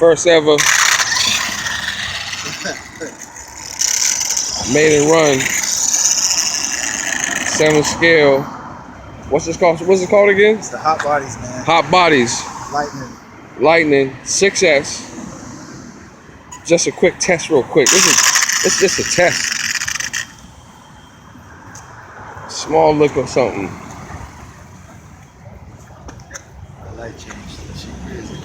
First ever made and run 7 scale. What's this called? What's it called again? It's the Hotboodies, man. Hotboodies. Lightning 6S. Just a quick test, real quick. It's just a test. Small look or something. The light changed. That shit crazy.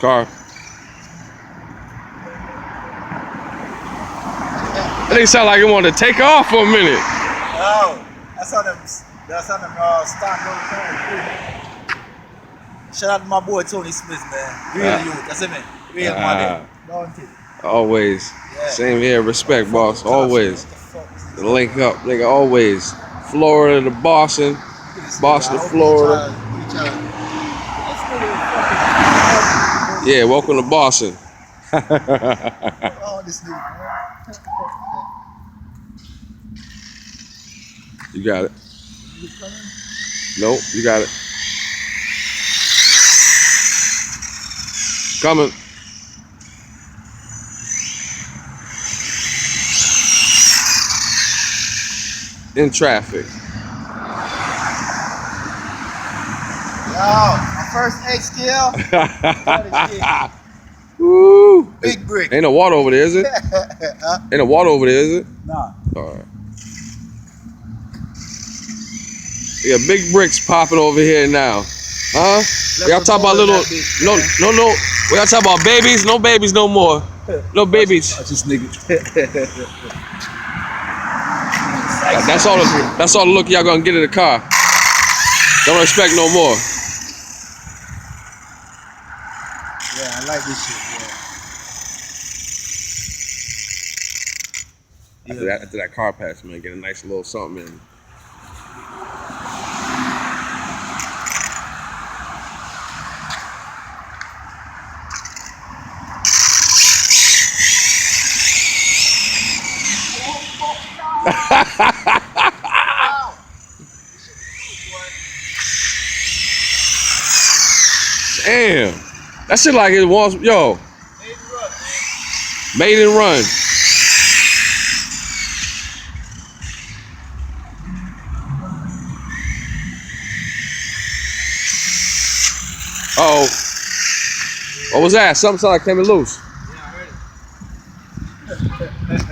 Car. That didn't sound like it wanted to take off for a minute. Oh, that's on them stock road cars. Shout out to my boy Tony Smith, man. Real youth, that's it, man. Real model. Don't it? Always. Yeah. Same here. Respect, boss. Always. The link up, nigga. Always. Florida to Boston. Boston to Florida. Yeah, welcome to Boston. You got it. Nope, you got it. Coming. In traffic. Yo, my first 8 scale. Woo! Big brick. Ain't no water over there, is it? Huh? Ain't no water over there, is it? Nah. Alright. Yeah, big bricks popping over here now. Huh? Y'all talk about little no. We y'all talk about babies? No babies no more. No babies. Just nigga. That's all the look y'all gonna get in the car. Don't expect no more. Yeah, I like this shit, yeah. After that car pass, man, get a nice little something in. Damn, that shit like it was, yo. Made and run. Uh oh, what was that? Something like came loose. Yeah, I heard it.